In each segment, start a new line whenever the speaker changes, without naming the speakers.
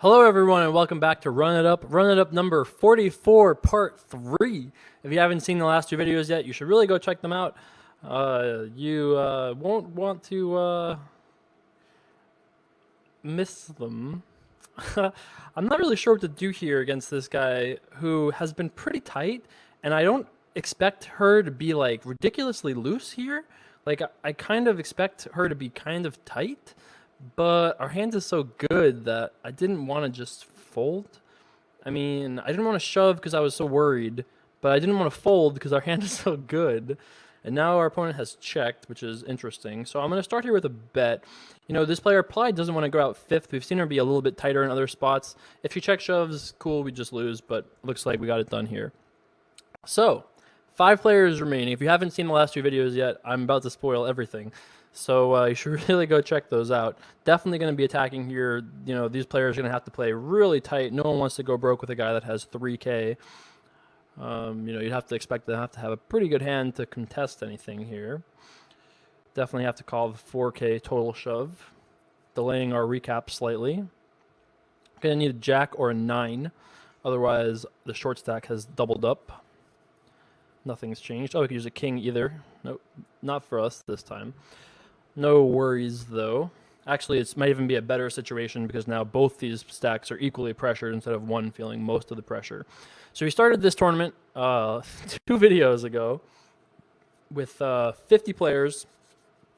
Hello everyone and welcome back to Run It Up number 44, part 3. If you haven't seen the last two videos yet, you should really go check them out. You won't want to miss them. I'm not really sure what to do here against this guy who has been pretty tight, and I don't expect her to be like ridiculously loose here. Like I kind of expect her to be kind of tight, but our hand is so good that I didn't want to just fold. I mean, I didn't want to shove because I was so worried, but I didn't want to fold because our hand is so good. And now our opponent has checked, which is interesting. So I'm going to start here with a bet. You know, this player probably doesn't want to go out fifth. We've seen her be a little bit tighter in other spots. If she check shoves, cool, we just lose, but looks like we got it done here. So, 5 players remaining. If you haven't seen the last two videos yet, I'm about to spoil everything. So you should really go check those out. Definitely going to be attacking here. You know, these players are going to have to play really tight. No one wants to go broke with a guy that has 3K. You know, you'd have to expect them to have a pretty good hand to contest anything here. Definitely have to call the 4K total shove, delaying our recap slightly. Going to need a jack or a 9. Otherwise, the short stack has doubled up. Nothing's changed. Oh, we could use a king either. Nope, not for us this time. No worries, though. Actually, it might even be a better situation because now both these stacks are equally pressured instead of one feeling most of the pressure. So we started this tournament 2 videos ago with 50 players.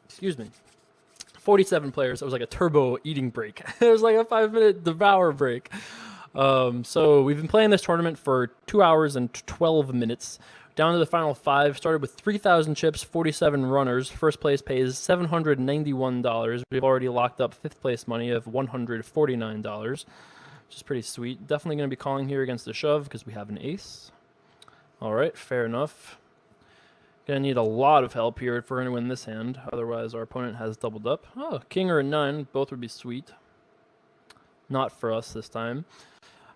Excuse me. 47 players. It was like a turbo eating break. It was like a 5-minute devour break. So we've been playing this tournament for 2 hours and 12 minutes. Down to the final 5, started with 3,000 chips, 47 runners. First place pays $791. We've already locked up 5th place money of $149, which is pretty sweet. Definitely going to be calling here against the shove because we have an ace. All right, fair enough. Going to need a lot of help here if we're going to win this hand. Otherwise, our opponent has doubled up. Oh, king or a 9, both would be sweet. Not for us this time.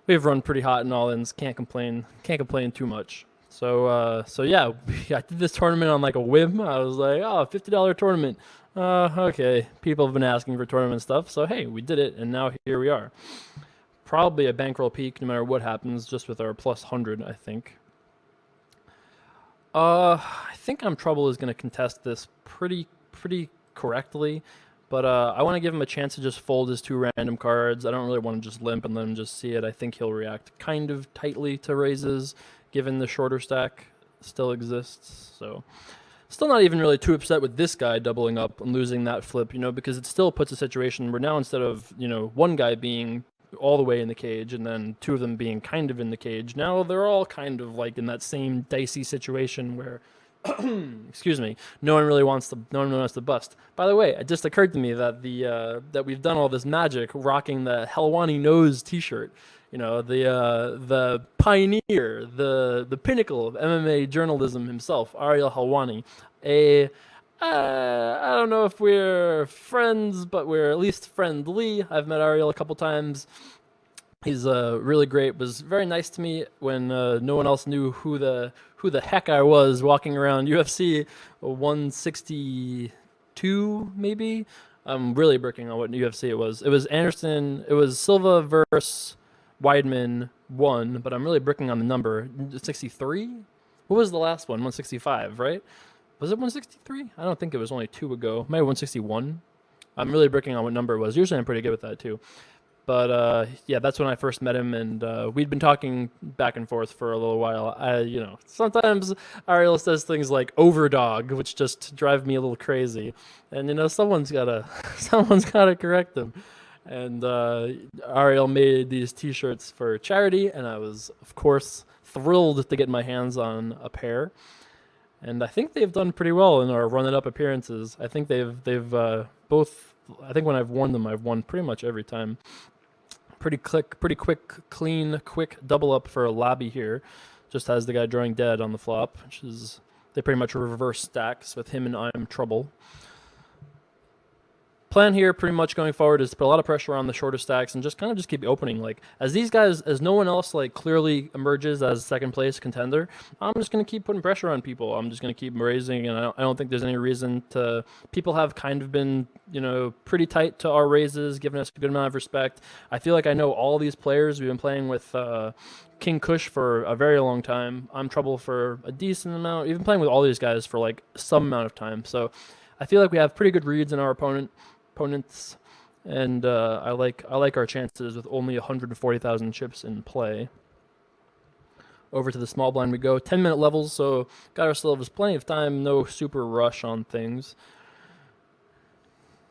We've run pretty hot in all-ins. Can't complain. Can't complain too much. So yeah, I did this tournament on like a whim. I was like, oh, $50 tournament. Okay, people have been asking for tournament stuff, so hey, we did it, and now here we are. Probably a bankroll peak no matter what happens, just with our plus 100, I think. I think Trouble is going to contest this pretty correctly, but I want to give him a chance to just fold his 2 random cards. I don't really want to just limp and let him just see it. I think he'll react kind of tightly to raises, given the shorter stack still exists. So still not even really too upset with this guy doubling up and losing that flip, you know, because it still puts a situation where now instead of, you know, one guy being all the way in the cage and then 2 of them being kind of in the cage, now they're all kind of like in that same dicey situation where excuse me, no one really wants to bust. By the way, it just occurred to me that that we've done all this magic rocking the Helwani Nose t-shirt. You know, the pioneer, the pinnacle of MMA journalism himself, Ariel Helwani. I don't know if we're friends, but we're at least friendly. I've met Ariel a couple times. He's really great. Was very nice to me when no one else knew who the heck I was walking around UFC 162 maybe. I'm really bricking on what UFC it was. It was Anderson. It was Silva versus Weidman 1, but I'm really bricking on the number 63. What was the last one? 165, right? Was it 163? I don't think it was only 2 ago. Maybe 161. I'm really bricking on what number it was. Usually I'm pretty good with that too. But yeah, that's when I first met him, and we'd been talking back and forth for a little while. You know, sometimes Ariel says things like "overdog," which just drive me a little crazy, and you know, someone's gotta correct him. And Ariel made these T-shirts for charity, and I was, of course, thrilled to get my hands on a pair. And I think they've done pretty well in our Run It Up appearances. I think they've both. I think when I've worn them, I've won pretty much every time. Pretty quick, clean, quick double up for a lobby here. Just has the guy drawing dead on the flop, which is they pretty much reverse stacks with him and I'm Trouble. plan here pretty much going forward is to put a lot of pressure on the shorter stacks and just kind of just keep opening. Like as these guys, as no one else like clearly emerges as second place contender, I'm just gonna keep putting pressure on people. I'm just gonna keep raising, and I don't think there's any reason to. People have kind of been, you know, pretty tight to our raises, giving us a good amount of respect. I feel like I know all these players. We've been playing with King Kush for a very long time. I'm Trouble for a decent amount. Even playing with all these guys for like some amount of time. So I feel like we have pretty good reads in our opponents, and I like our chances with only 140,000 chips in play. Over to the small blind we go. 10-minute levels, so got ourselves plenty of time. No super rush on things.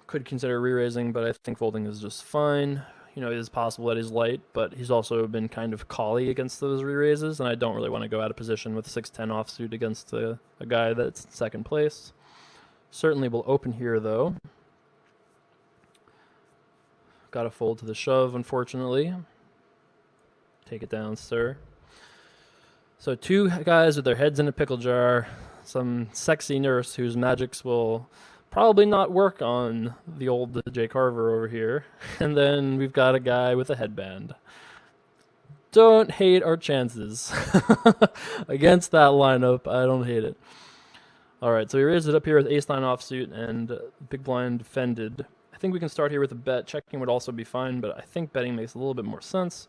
Could consider re-raising, but I think folding is just fine. You know, it is possible that he's light, but he's also been kind of collie against those re-raises, and I don't really want to go out of position with 6-10 offsuit against a guy that's second place. Certainly will open here, though. Got to fold to the shove, unfortunately. Take it down, sir. So two guys with their heads in a pickle jar. Some sexy nurse whose magics will probably not work on the old J. Carver over here. And then we've got a guy with a headband. Don't hate our chances. Against that lineup, I don't hate it. All right, so we raised it up here with ace-9 offsuit and big blind defended. I think we can start here with a bet. Checking would also be fine, but I think betting makes a little bit more sense.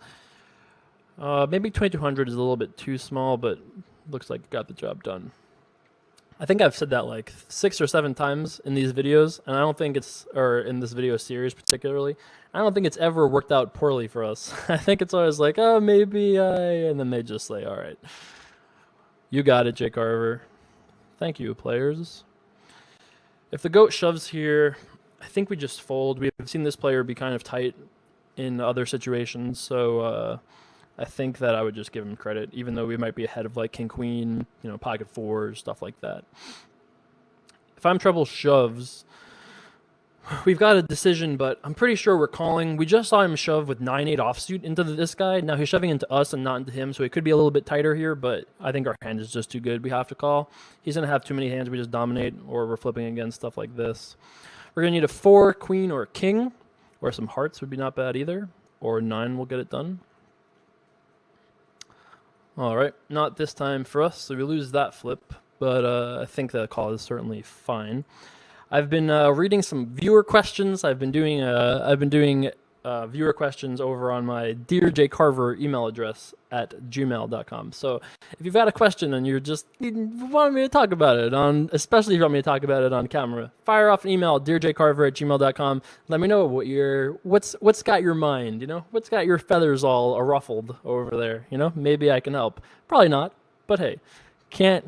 Maybe 2200 is a little bit too small, but looks like it got the job done. I think I've said that like 6 or 7 times in these videos, and I don't think it's, or in this video series particularly, I don't think it's ever worked out poorly for us. I think it's always like, oh, maybe and then they just say, all right, you got it, J. Carver. Thank you, players. If the goat shoves here, I think we just fold. We've seen this player be kind of tight in other situations, so I think that I would just give him credit, even though we might be ahead of like king queen, you know, pocket fours, stuff like that. If I'm Trouble shoves, we've got a decision, but I'm pretty sure we're calling. We just saw him shove with 9-8 offsuit into this guy. Now he's shoving into us and not into him, so he could be a little bit tighter here, but I think our hand is just too good. We have to call. He's going to have too many hands we just dominate, or we're flipping against stuff like this. We're going to need a 4, queen, or a king, or some hearts would be not bad either, or 9 will get it done. All right, not this time for us, so we lose that flip, but I think the call is certainly fine. I've been reading some viewer questions. I've been doing viewer questions over on my Dear J. Carver email address at gmail.com. So if you've got a question and you want me to talk about it especially if you want me to talk about it on camera, fire off an email, dearjcarver@gmail.com. Let me know what's got your mind, you know, what's got your feathers all ruffled over there, you know, maybe I can help. Probably not, but hey, can't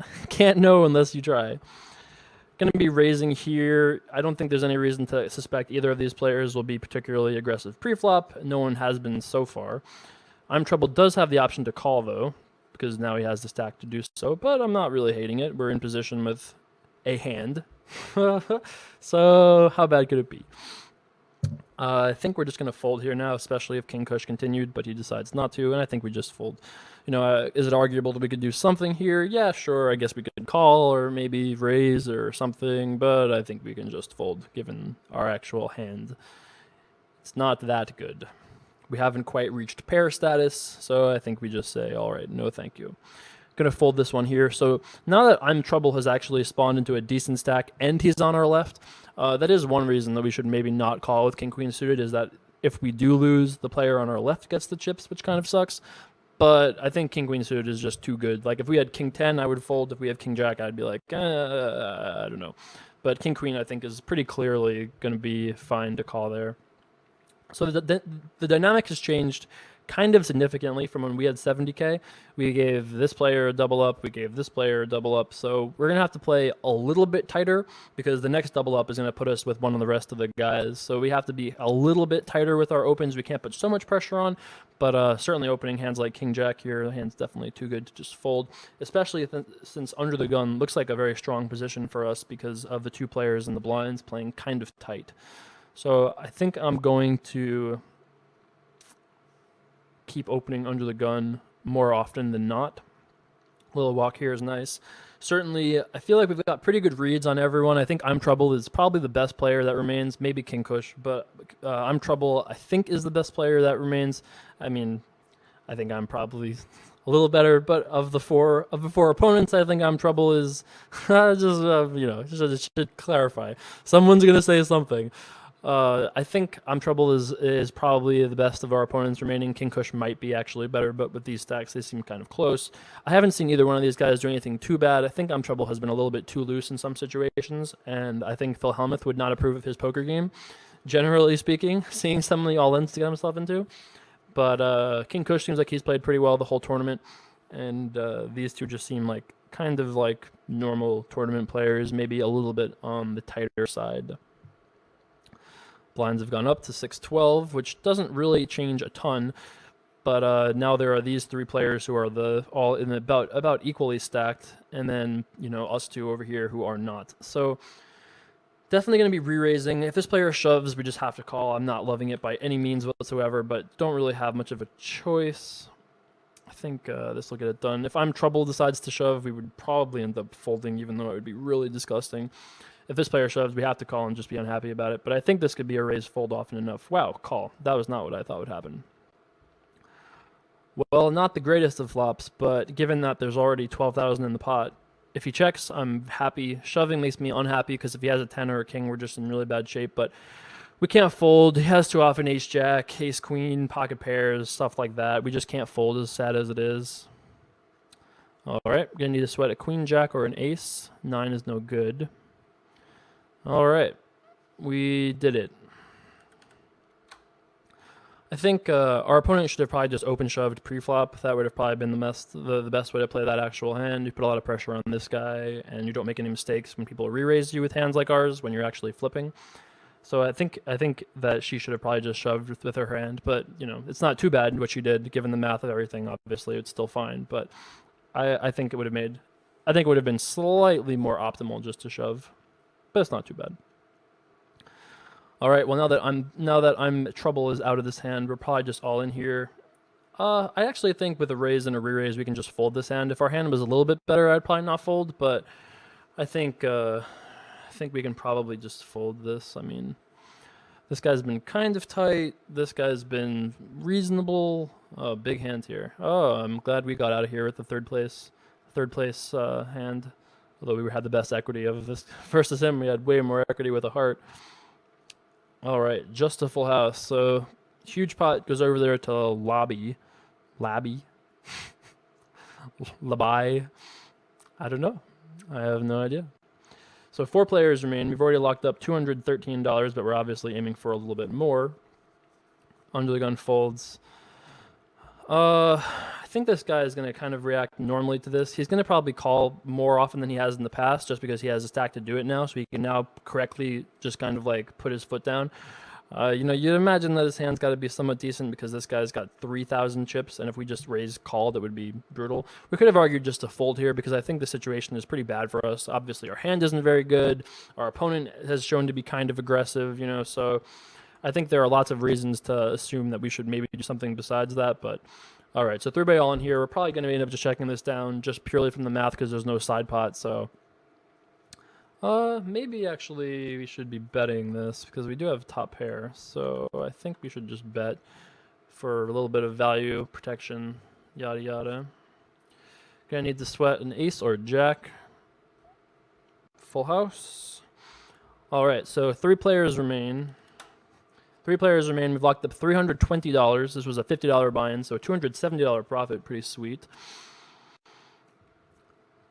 know unless you try. Going to be raising here. I don't think there's any reason to suspect either of these players will be particularly aggressive pre-flop. No one has been so far. I'm Trouble does have the option to call, though, because now he has the stack to do so, but I'm not really hating it. We're in position with a hand. So how bad could it be? I think we're just going to fold here now, especially if King Kush continued, but he decides not to, and I think we just fold. You know, is it arguable that we could do something here? Yeah, sure, I guess we could call or maybe raise or something, but I think we can just fold given our actual hand. It's not that good. We haven't quite reached pair status, so I think we just say, all right, no thank you. Going to fold this one here. So now that I'm Trouble has actually spawned into a decent stack and he's on our left, that is one reason that we should maybe not call with King Queen suited, is that if we do lose, the player on our left gets the chips, which kind of sucks. But I think King Queen suited is just too good. Like if we had King 10, I would fold. If we have King Jack, I'd be like, I don't know. But King Queen, I think, is pretty clearly going to be fine to call there. So the dynamic has changed kind of significantly from when we had 70K. We gave this player a double up, we gave this player a double up, so we're going to have to play a little bit tighter because the next double up is going to put us with one of the rest of the guys, so we have to be a little bit tighter with our opens. We can't put so much pressure on, but certainly opening hands like King Jack here, the hand's definitely too good to just fold, especially since under the gun looks like a very strong position for us because of the two players in the blinds playing kind of tight. So I think I'm going to keep opening under the gun more often than not. Little walk here is nice. Certainly, I feel like we've got pretty good reads on everyone. I think I'm Trouble is probably the best player that remains. Maybe King Kush, but I'm Trouble, I think, is the best player that remains. I mean, I think I'm probably a little better, but of the four opponents, I think I'm Trouble is just should clarify. Someone's gonna say something. I think I'm Trouble is probably the best of our opponents remaining. King Kush might be actually better, but with these stacks, they seem kind of close. I haven't seen either one of these guys do anything too bad. I think I'm Trouble has been a little bit too loose in some situations, and I think Phil Hellmuth would not approve of his poker game, generally speaking, seeing some of the all-ins to get himself into. But King Kush seems like he's played pretty well the whole tournament, and these two just seem like kind of like normal tournament players, maybe a little bit on the tighter side. Blinds have gone up to 612, which doesn't really change a ton. But now there are these three players who are all in about equally stacked, and then us two over here who are not. So definitely going to be re-raising. If this player shoves, we just have to call. I'm not loving it by any means whatsoever, but don't really have much of a choice. I think this will get it done. If I'm Trouble decides to shove, we would probably end up folding, even though it would be really disgusting. If this player shoves, we have to call and just be unhappy about it. But I think this could be a raise fold often enough. Wow, call. That was not what I thought would happen. Well, not the greatest of flops, but given that there's already 12,000 in the pot, if he checks, I'm happy. Shoving makes me unhappy because if he has a 10 or a king, we're just in really bad shape. But we can't fold. He has too often ace-jack, ace-queen, pocket pairs, stuff like that. We just can't fold, as sad as it is. All right, we're going to need to sweat a queen-jack or an ace. 9 is no good. All right, we did it. I think our opponent should have probably just open shoved pre-flop. That would have probably been the best way to play that actual hand. You put a lot of pressure on this guy, and you don't make any mistakes when people re-raise you with hands like ours when you're actually flipping. So I think that she should have probably just shoved with her hand, but it's not too bad what she did given the math of everything. Obviously, it's still fine, but I think it would have been slightly more optimal just to shove, but it's not too bad. All right. Well, now that I'm Trouble is out of this hand, we're probably just all in here. I actually think with a raise and a re-raise, we can just fold this hand. If our hand was a little bit better, I'd probably not fold, but I think we can probably just fold this. I mean, this guy's been kind of tight. This guy's been reasonable. Oh, big hand here. Oh, I'm glad we got out of here with the third place hand. Although we had the best equity of this versus him, we had way more equity with a heart. All right, just a full house. So huge pot goes over there to Labby. Labai. I don't know. I have no idea. So 4 players remain. We've already locked up $213, but we're obviously aiming for a little bit more. Under the gun folds. I think this guy is going to kind of react normally to this. He's going to probably call more often than he has in the past just because he has a stack to do it now, so he can now correctly just kind of like put his foot down. You'd imagine that his hand's got to be somewhat decent because this guy's got 3,000 chips, and if we just raise call, that would be brutal. We could have argued just to fold here because I think the situation is pretty bad for us. Obviously, our hand isn't very good. Our opponent has shown to be kind of aggressive, so I think there are lots of reasons to assume that we should maybe do something besides that, but all right, so 3-bay all in here. We're probably going to end up just checking this down just purely from the math because there's no side pot, so maybe actually we should be betting this because we do have top pair, so I think we should just bet for a little bit of value, protection, yada yada. Gonna need to sweat an ace or jack. Full house. All right, so 3 players remain. We've locked up $320. This was a $50 buy-in, so a $270 profit. Pretty sweet.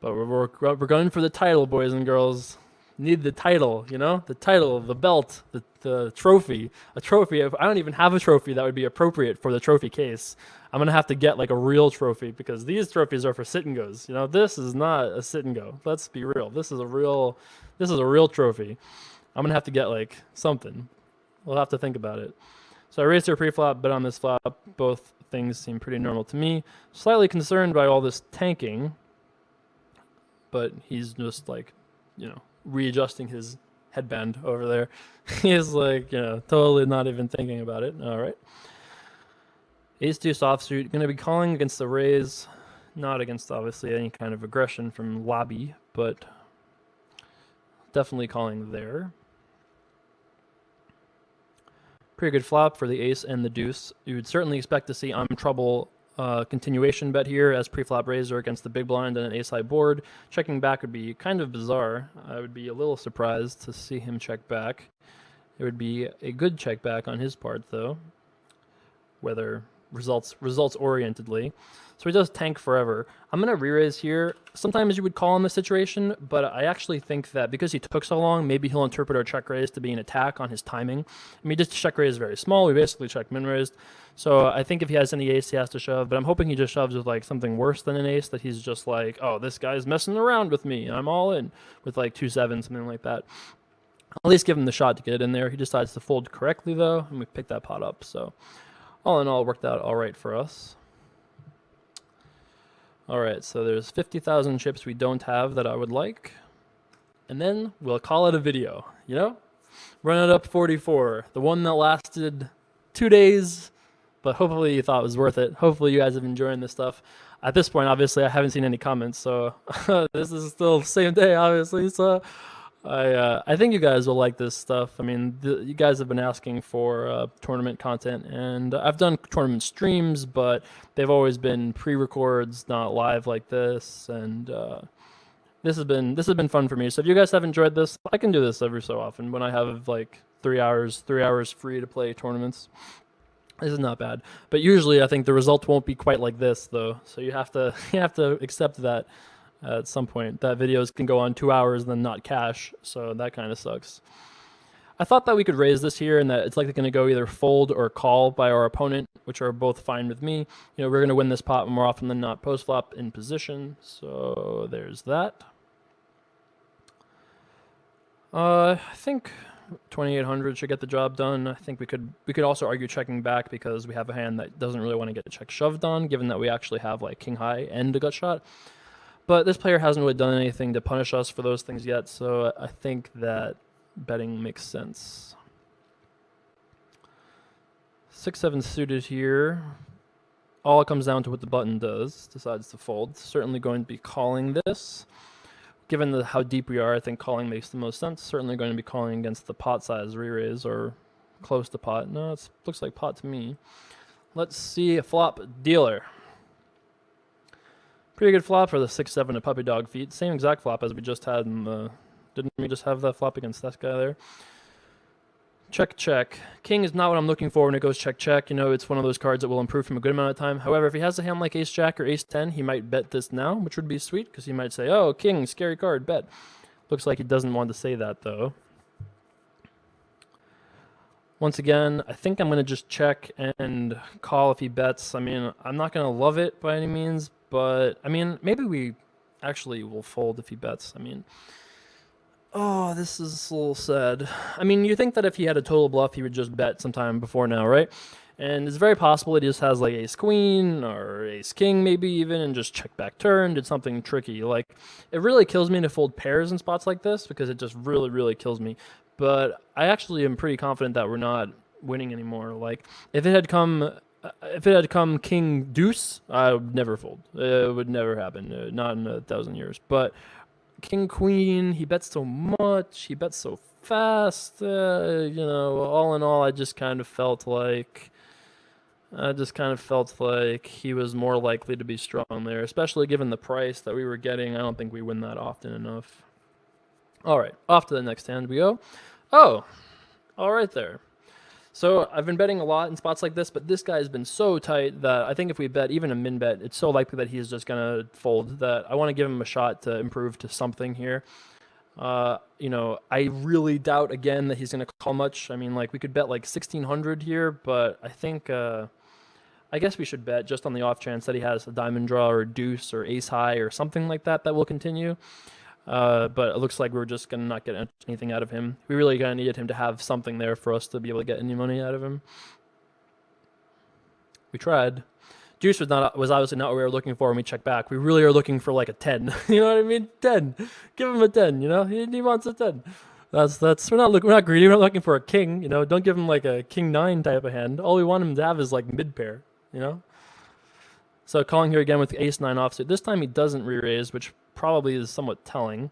But we're going for the title, boys and girls. Need the title, the title, the belt, the trophy. A trophy. If I don't even have a trophy that would be appropriate for the trophy case, I'm gonna have to get like a real trophy because these trophies are for sit and goes. This is not a sit and go. Let's be real. This is a real trophy. I'm gonna have to get like something. We'll have to think about it. So I raised her pre-flop, bet on this flop. Both things seem pretty normal to me. Slightly concerned by all this tanking, but he's just like, readjusting his headband over there. He's like, totally not even thinking about it. All right. Ace-2 soft suit. Going to be calling against the raise. Not against, obviously, any kind of aggression from lobby, but definitely calling there. Pretty good flop for the ace and the deuce. You would certainly expect to see I'm trouble continuation bet here as pre-flop raiser against the big blind and an ace high board. Checking back would be kind of bizarre. I would be a little surprised to see him check back. It would be a good check back on his part, though, whether results orientedly. So he does tank forever. I'm going to re-raise here. Sometimes you would call in this situation, but I actually think that because he took so long, maybe he'll interpret our check raise to be an attack on his timing. I mean, just check raise is very small. We basically check min raised. So I think if he has any ace, he has to shove, but I'm hoping he just shoves with like something worse than an ace, that he's just like, oh, this guy's messing around with me. I'm all in with like 2-7, something like that. I'll at least give him the shot to get it in there. He decides to fold correctly, though, and we pick that pot up. So all in all, it worked out all right for us. All right, so there's 50,000 chips we don't have that I would like. And then we'll call it a video, you know? Run it up 44, the one that lasted 2 days, but hopefully you thought it was worth it. Hopefully you guys have enjoyed this stuff. At this point, obviously, I haven't seen any comments, so this is still the same day, obviously, so I think you guys will like this stuff. I mean, you guys have been asking for tournament content, and I've done tournament streams, but they've always been pre-records, not live like this. And this has been fun for me. So if you guys have enjoyed this, I can do this every so often when I have like 3 hours free to play tournaments. This is not bad, but usually I think the result won't be quite like this, though. So you have to accept that. At some point, that videos can go on 2 hours and then not cash, so that kind of sucks. I thought that we could raise this here and that it's likely going to go either fold or call by our opponent, which are both fine with me. You know, we're going to win this pot more often than not post-flop in position, so there's that. I think 2800 should get the job done. I think we could also argue checking back because we have a hand that doesn't really want to get a check shoved on, given that we actually have like king high and a gut shot. But this player hasn't really done anything to punish us for those things yet, so I think that betting makes sense. 6-7 suited here. All it comes down to what the button does. Decides to fold. Certainly going to be calling this. Given how deep we are, I think calling makes the most sense. Certainly going to be calling against the pot size re-raise or close to pot. No, it looks like pot to me. Let's see a flop dealer. Pretty good flop for the 6-7 of puppy dog feet. Same exact flop as we just had in the... Didn't we just have that flop against that guy there? Check, check. King is not what I'm looking for when it goes check, check. You know, it's one of those cards that will improve from a good amount of time. However, if he has a hand like ace-jack or ace-10, he might bet this now, which would be sweet, because he might say, oh, king, scary card, bet. Looks like he doesn't want to say that, though. Once again, I think I'm going to just check and call if he bets. I mean, I'm not going to love it by any means, but, I mean, maybe we actually will fold if he bets. I mean, oh, this is a little sad. I mean, you think that if he had a total bluff, he would just bet sometime before now, right? And it's very possible he just has like ace-queen or ace-king maybe even and just check back turn, did something tricky. Like, it really kills me to fold pairs in spots like this because it just really, really kills me. But I actually am pretty confident that we're not winning anymore. Like, if it had come king deuce, I would never fold. It would never happen, not in 1,000 years. But king queen, he bets so much, he bets so fast. You know, all in all, I just kind of felt like he was more likely to be strong there, especially given the price that we were getting. I don't think we win that often enough. All right, off to the next hand we go. Oh, all right there. So I've been betting a lot in spots like this, but this guy has been so tight that I think if we bet even a min bet, it's so likely that he's just going to fold that I want to give him a shot to improve to something here. You know, I really doubt again that he's going to call much. I mean, like, we could bet like 1,600 here, but I think, I guess we should bet just on the off chance that he has a diamond draw or a deuce or ace high or something like that will continue. But it looks like we're just going to not get anything out of him. We really kind of needed him to have something there for us to be able to get any money out of him. We tried. Deuce was obviously not what we were looking for when we checked back. We really are looking for like a 10. You know what I mean? 10. Give him a 10, you know? He wants a 10. We're not greedy. We're not looking for a king, you know? Don't give him like a king 9 type of hand. All we want him to have is like mid pair, you know? So calling here again with ace-9 offsuit. This time he doesn't re-raise, which probably is somewhat telling.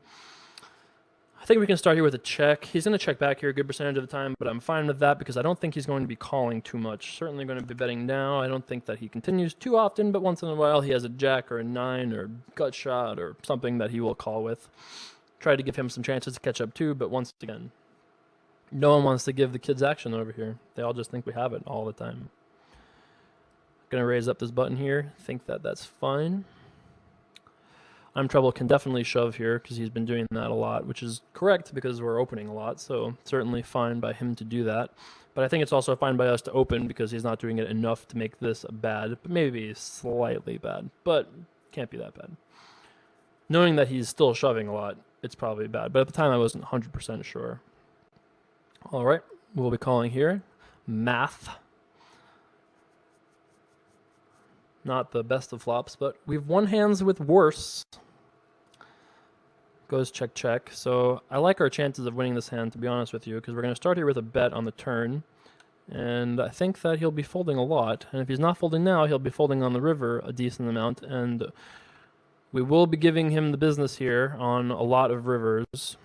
I think we can start here with a check. He's going to check back here a good percentage of the time, but I'm fine with that because I don't think he's going to be calling too much. Certainly going to be betting now. I don't think that he continues too often, but once in a while he has a jack or a 9 or gut shot or something that he will call with. Try to give him some chances to catch up too, but once again, no one wants to give the kids action over here. They all just think we have it all the time. Going to raise up this button here. Think that that's fine. I'm Trouble can definitely shove here because he's been doing that a lot, which is correct because we're opening a lot, so certainly fine by him to do that. But I think it's also fine by us to open because he's not doing it enough to make this bad, but maybe slightly bad, but can't be that bad. Knowing that he's still shoving a lot, it's probably bad, but at the time I wasn't 100% sure. All right, we'll be calling here. Math. Not the best of flops, but we've won hands with worse. Goes check, check. So I like our chances of winning this hand, to be honest with you, because we're going to start here with a bet on the turn. And I think that he'll be folding a lot. And if he's not folding now, he'll be folding on the river a decent amount. And we will be giving him the business here on a lot of rivers.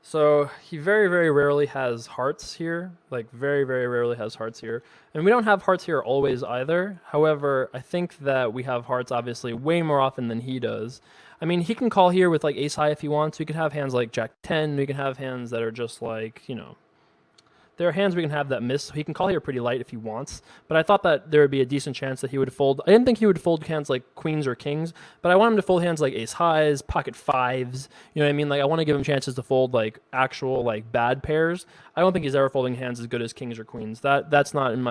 So he very, very rarely has hearts here. Like, very, very rarely has hearts here. And we don't have hearts here always either. However, I think that we have hearts, obviously, way more often than he does. I mean, he can call here with, like, ace-high if he wants. We could have hands like jack-10. We can have hands that are just, like, you know... There are hands we can have that miss. So he can call here pretty light if he wants. But I thought that there would be a decent chance that he would fold. I didn't think he would fold hands like queens or kings, but I want him to fold hands like ace highs, pocket fives. You know what I mean? Like, I want to give him chances to fold like actual like bad pairs. I don't think he's ever folding hands as good as kings or queens. That's not in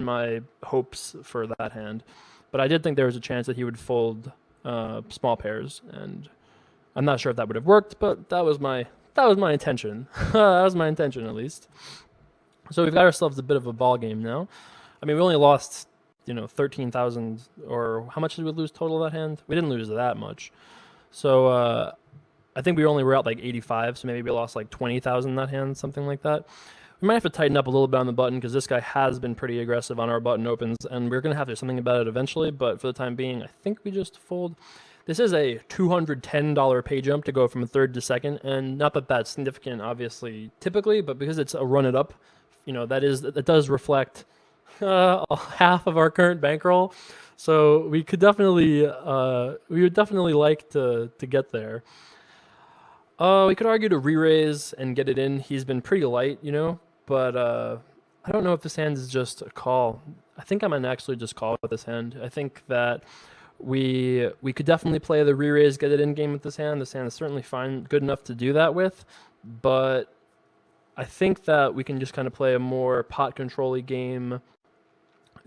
my hopes for that hand. But I did think there was a chance that he would fold small pairs, and I'm not sure if that would have worked, but that was my intention. That was my intention, at least. So we've got ourselves a bit of a ball game now. I mean, we only lost, 13,000, or how much did we lose total that hand? We didn't lose that much. So I think we only were out like 85, so maybe we lost like 20,000 that hand, something like that. We might have to tighten up a little bit on the button because this guy has been pretty aggressive on our button opens, and we're going to have to do something about it eventually, but for the time being, I think we just fold. This is a $210 pay jump to go from third to second, and not that that's significant, obviously, typically, but because it's a run it up, that does reflect half of our current bankroll. So we could definitely, we would definitely like to get there. We could argue to re-raise and get it in. He's been pretty light, but I don't know if this hand is just a call. I think I might actually just call with this hand. I think that we could definitely play the re-raise, get it in game with this hand. This hand is certainly fine, good enough to do that with, but I think that we can just kind of play a more pot control-y game,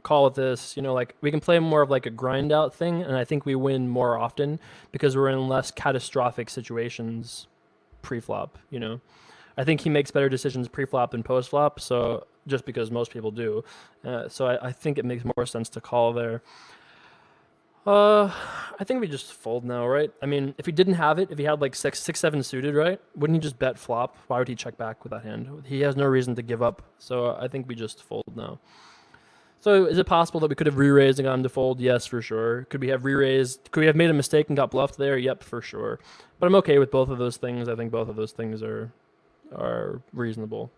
call it this, like we can play more of like a grind out thing, and I think we win more often because we're in less catastrophic situations pre-flop, I think he makes better decisions pre-flop than post-flop, so just because most people do. So I think it makes more sense to call there. I think we just fold now, right? I mean, if he didn't have it, if he had like 6-7 suited, right? Wouldn't he just bet flop? Why would he check back with that hand? He has no reason to give up, so I think we just fold now. So is it possible that we could have re-raised and got him to fold? Yes, for sure. Could we have re-raised? Could we have made a mistake and got bluffed there? Yep, for sure. But I'm okay with both of those things. I think both of those things are reasonable.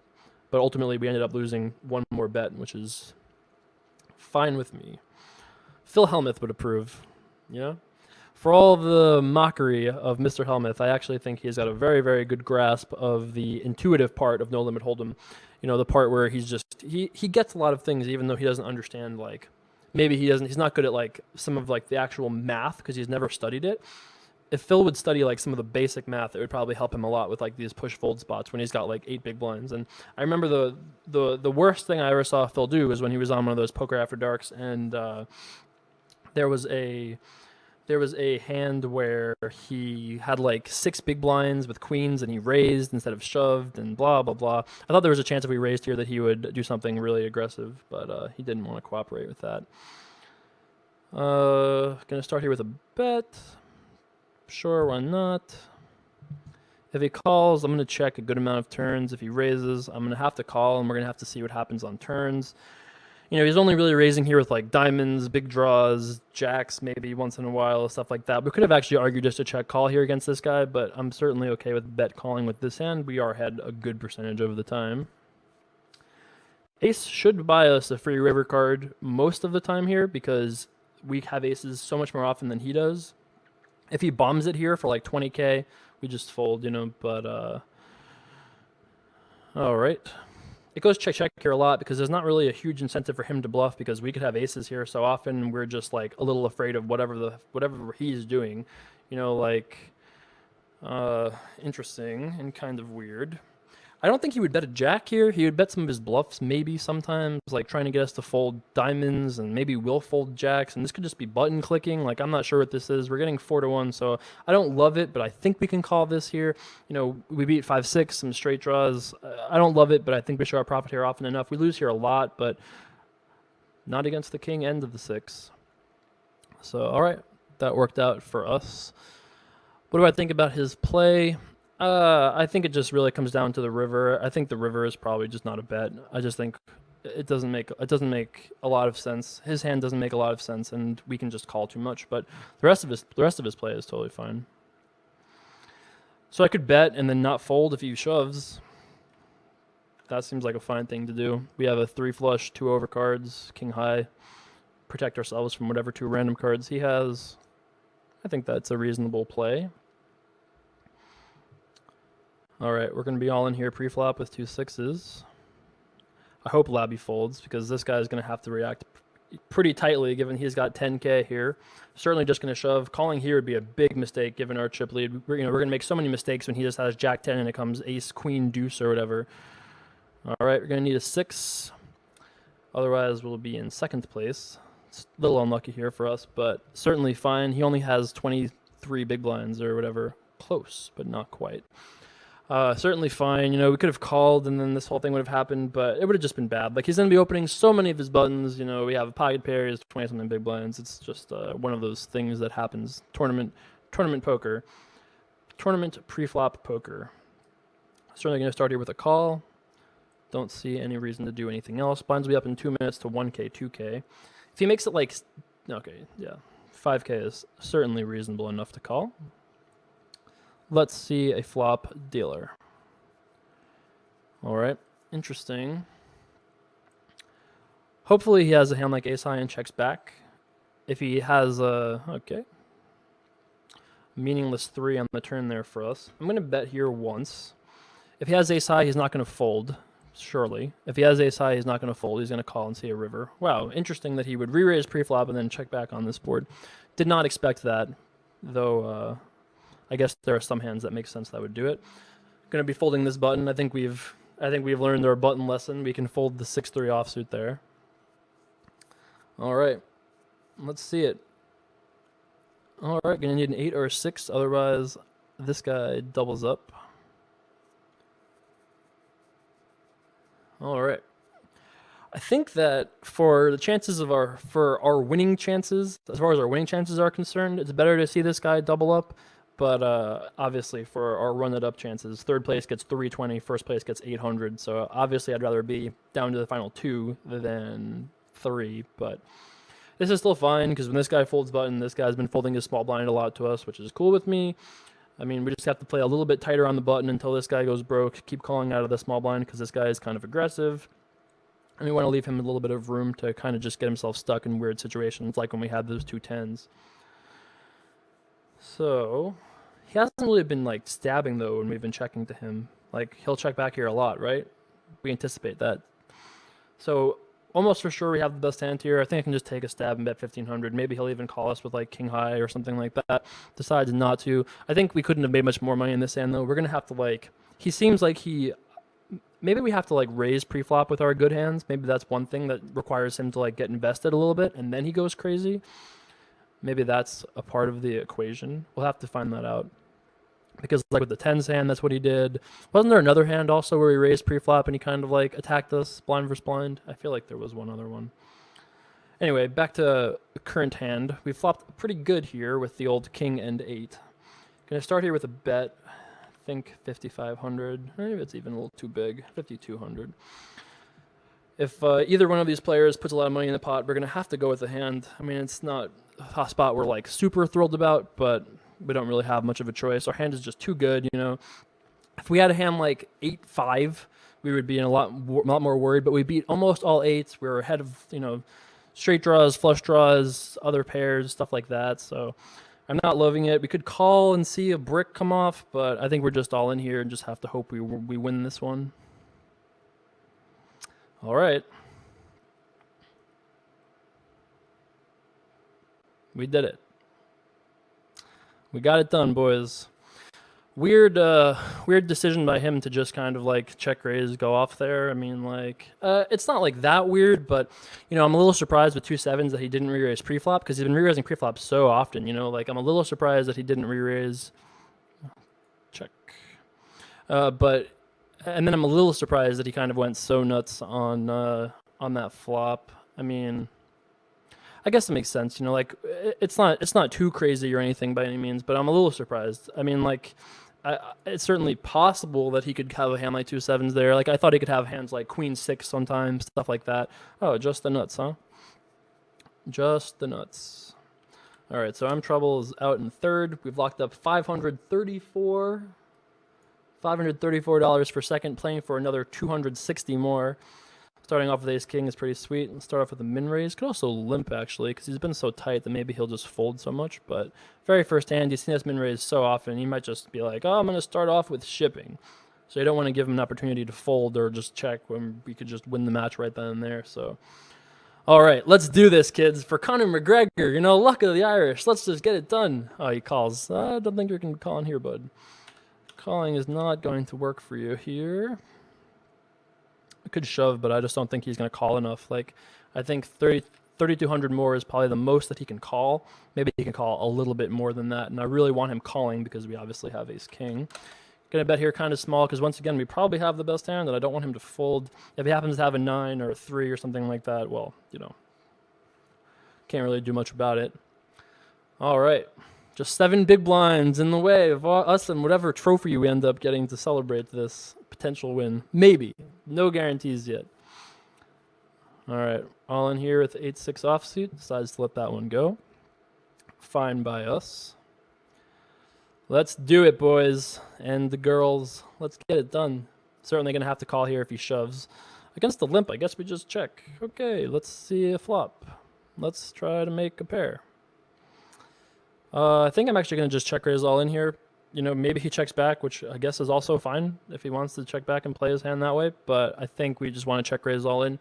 But ultimately, we ended up losing one more bet, which is fine with me. Phil Hellmuth would approve, For all the mockery of Mr. Hellmuth, I actually think he's got a very, very good grasp of the intuitive part of No Limit Hold'em. The part where he's just, he gets a lot of things even though he doesn't understand, like, maybe he's not good at, like, some of, like, the actual math because he's never studied it. If Phil would study, like, some of the basic math, it would probably help him a lot with, like, these push-fold spots when he's got, like, 8 big blinds. And I remember the worst thing I ever saw Phil do was when he was on one of those Poker After Darks, and there was a hand where he had like 6 big blinds with queens and he raised instead of shoved and blah, blah, blah. I thought there was a chance if we raised here that he would do something really aggressive, but he didn't want to cooperate with that. Gonna start here with a bet. Sure, why not? If he calls, I'm gonna check a good amount of turns. If he raises, I'm gonna have to call and we're gonna have to see what happens on turns. You know, he's only really raising here with like diamonds, big draws, jacks maybe once in a while, stuff like that. We could have actually argued just a check call here against this guy, but I'm certainly okay with bet calling with this hand. We are ahead a good percentage over the time. Ace should buy us a free river card most of the time here because we have aces so much more often than he does. If he bombs it here for like 20k, we just fold, you know, but all right. It goes check check here a lot because there's not really a huge incentive for him to bluff because we could have aces here so often we're just like a little afraid of whatever he's doing, you know, like interesting and kind of weird. I don't think he would bet a jack here. He would bet some of his bluffs maybe sometimes, like trying to get us to fold diamonds, and maybe we'll fold jacks, and this could just be button clicking. Like, I'm not sure what this is. We're getting 4-1, so I don't love it, but I think we can call this here. You know, we beat 5-6, some straight draws. I don't love it, but I think we show our profit here often enough. We lose here a lot, but not against the king end of the 6. So, all right, that worked out for us. What do I think about his play? I think it just really comes down to the river. I think the river is probably just not a bet. I just think it doesn't make a lot of sense. His hand doesn't make a lot of sense, and we can just call too much. But the rest of his play is totally fine. So I could bet and then not fold if he shoves. That seems like a fine thing to do. We have a 3 flush, 2 overcards, king high. Protect ourselves from whatever 2 random cards he has. I think that's a reasonable play. All right, we're going to be all in here pre-flop with 2 6s. I hope Labby folds because this guy is going to have to react pretty tightly given he's got 10k here. Certainly just going to shove. Calling here would be a big mistake given our chip lead. We're going to make so many mistakes when he just has jack 10 and it comes ace, queen, deuce, or whatever. All right, we're going to need a 6. Otherwise, we'll be in second place. It's a little unlucky here for us, but certainly fine. He only has 23 big blinds or whatever. Close, but not quite. Certainly fine. You know, we could have called and then this whole thing would have happened, but it would have just been bad. Like, he's going to be opening so many of his buttons. You know, we have a pocket pair, he has 20-something big blinds. It's just one of those things that happens. Tournament poker. Tournament pre-flop poker. Certainly going to start here with a call. Don't see any reason to do anything else. Blinds will be up in 2 minutes to 1k, 2k. If he makes it like, okay, yeah, 5k is certainly reasonable enough to call. Let's see a flop dealer. All right, interesting. Hopefully he has a hand like ace high and checks back. If he has a, okay, meaningless 3 on the turn there for us. I'm going to bet here once. If he has ace high, he's not going to fold, surely. If he has ace high, he's not going to fold. He's going to call and see a river. Wow, interesting that he would re-raise pre-flop and then check back on this board. Did not expect that, though. I guess there are some hands that make sense that would do it. Going to be folding this button. I think we've learned our button lesson. We can fold the 6-3 offsuit there. All right, let's see it. All right, going to need an 8 or a 6. Otherwise, this guy doubles up. All right. I think that for the chances of our winning chances, as far as our winning chances are concerned, it's better to see this guy double up. But obviously, for our run-it-up chances, third place gets 320, first place gets 800. So obviously, I'd rather be down to the final 2 than 3. But this is still fine because when this guy folds button, this guy's been folding his small blind a lot to us, which is cool with me. I mean, we just have to play a little bit tighter on the button until this guy goes broke. Keep calling out of the small blind because this guy is kind of aggressive. And we want to leave him a little bit of room to kind of just get himself stuck in weird situations like when we had those 2 10s. So, he hasn't really been like stabbing though when we've been checking to him. Like, he'll check back here a lot, right? We anticipate that. So, almost for sure we have the best hand here. I think I can just take a stab and bet 1500. Maybe he'll even call us with like king high or something like that. Decides not to. I think we couldn't have made much more money in this hand though. We're going to have to like, he seems like maybe we have to like raise pre-flop with our good hands. Maybe that's one thing that requires him to like get invested a little bit and then he goes crazy. Maybe that's a part of the equation. We'll have to find that out. Because like with the 10s hand, that's what he did. Wasn't there another hand also where he raised pre-flop and he kind of like attacked us blind versus blind? I feel like there was one other one. Anyway, back to the current hand. We flopped pretty good here with the old king and 8. Gonna start here with a bet. I think 5,500. Maybe it's even a little too big. 5,200. if either one of these players puts a lot of money in the pot, we're gonna have to go with the hand. I mean, it's not a spot we're like super thrilled about, but we don't really have much of a choice. Our hand is just too good, you know. If we had a hand like 8-5, we would be in a lot more worried. But we beat almost all eights. We were ahead of, you know, straight draws, flush draws, other pairs, stuff like that. So I'm not loving it. We could call and see a brick come off, but I think we're just all in here and just have to hope we win this one. All right. We did it. We got it done, boys. Weird decision by him to just kind of like check raise, go off there. I mean, like, it's not like that weird, but you know, I'm a little surprised with 2-7s that he didn't re-raise pre-flop because he's been re-raising pre-flop so often. You know, like I'm a little surprised that he didn't re-raise. Check. But and then I'm a little surprised that he kind of went so nuts on that flop. I mean, I guess it makes sense. You know, like it's not too crazy or anything by any means, but I'm a little surprised. I mean, like. It's certainly possible that he could have a hand like 2-7s there. Like I thought he could have hands like Queen 6 sometimes, stuff like that. Oh, just the nuts, huh? Just the nuts. All right, so I'm Trouble is out in third. We've locked up $534 for second, playing for another 260 more. Starting off with ace king is pretty sweet. Let's start off with a min raise. Could also limp actually, because he's been so tight that maybe he'll just fold so much. But very first hand, you've seen us min raise so often, he might just be like, oh, I'm going to start off with shipping. So you don't want to give him an opportunity to fold or just check when we could just win the match right then and there. So, all right, let's do this, kids. For Conor McGregor, you know, luck of the Irish. Let's just get it done. Oh, he calls. I don't think you can call in here, bud. Calling is not going to work for you here. I could shove, but I just don't think he's going to call enough. Like, I think 3,200 more is probably the most that he can call. Maybe he can call a little bit more than that, and I really want him calling because we obviously have ace-king. Gonna bet here kind of small because, once again, we probably have the best hand, and I don't want him to fold. If he happens to have a 9 or a 3 or something like that, well, you know, can't really do much about it. All right. Just 7 big blinds in the way of us and whatever trophy we end up getting to celebrate this potential win. Maybe. No guarantees yet. All right. All in here with 8-6 offsuit. Decides to let that one go. Fine by us. Let's do it, boys and the girls. Let's get it done. Certainly going to have to call here if he shoves. Against the limp, I guess we just check. Okay, let's see a flop. Let's try to make a pair. I think I'm actually going to just check raise all in here. You know, maybe he checks back, which I guess is also fine if he wants to check back and play his hand that way. But I think we just want to check raise all in.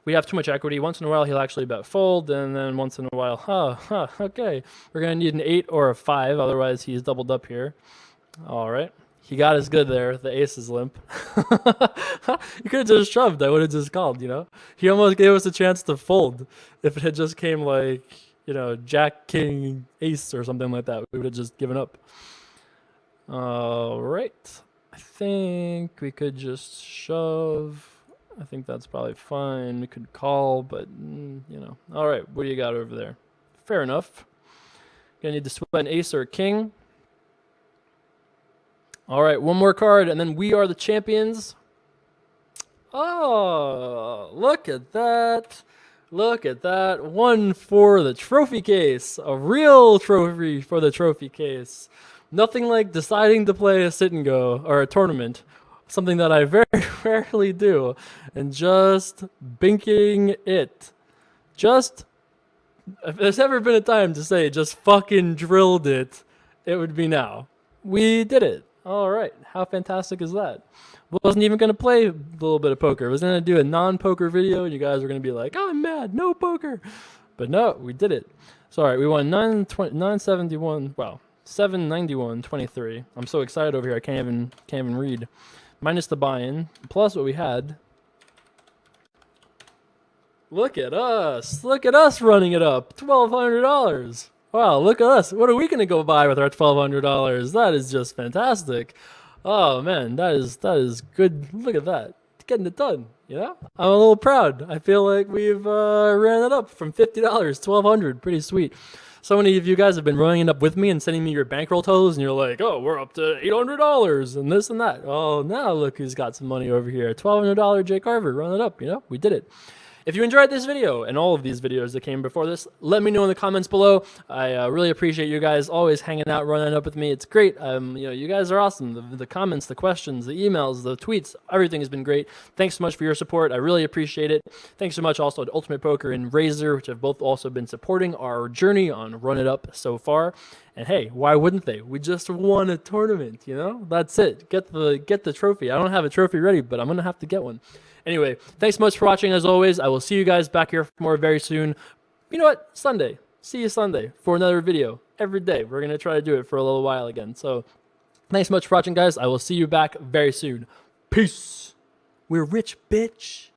We have too much equity. Once in a while, he'll actually bet fold. And then once in a while, okay. We're going to need an 8 or a 5. Otherwise, he's doubled up here. All right. He got us good there. The ace is limp. You could have just shoved. I would have just called, you know. He almost gave us a chance to fold. If it had just came like, you know, jack, king, ace or something like that, we would have just given up. All right. I think we could just shove. I think that's probably fine. We could call, but, you know. All right, what do you got over there? Fair enough. Gonna need to sweat an ace or a king. All right, one more card, and then we are the champions. Oh, look at that. Look at that. One for the trophy case. A real trophy for the trophy case. Nothing like deciding to play a sit and go or a tournament. Something that I very rarely do. And just binking it. Just, if there's ever been a time to say just fucking drilled it, it would be now. We did it. All right. How fantastic is that? Wasn't even going to play a little bit of poker. I was going to do a non-poker video, and you guys were going to be like, oh, I'm mad, no poker. But no, we did it. So, all right, we won 971, wow, 791.23. I'm so excited over here, I can't even read. Minus the buy-in, plus what we had. Look at us running it up, $1,200. Wow, look at us. What are we going to go buy with our $1,200? That is just fantastic. Oh man, that is good. Look at that, getting it done. You know, I'm a little proud. I feel like we've ran it up from $50 to $1,200. Pretty sweet. So many of you guys have been running it up with me and sending me your bankroll totals, and you're like, oh, we're up to $800 and this and that. Oh, now look who's got some money over here. $1,200 Jay Carver, run it up, we did it. If you enjoyed this video and all of these videos that came before this, let me know in the comments below. I really appreciate you guys always hanging out, running up with me. It's great. You guys are awesome. The comments, the questions, the emails, the tweets, everything has been great. Thanks so much for your support. I really appreciate it. Thanks so much also to Ultimate Poker and Razor, which have both also been supporting our journey on Run It Up so far. And hey, why wouldn't they? We just won a tournament, That's it. Get the trophy. I don't have a trophy ready, but I'm gonna have to get one. Anyway, thanks so much for watching as always. I will see you guys back here for more very soon. You know what? Sunday. See you Sunday for another video. Every day. We're gonna try to do it for a little while again. So thanks so much for watching, guys. I will see you back very soon. Peace. We're rich, bitch.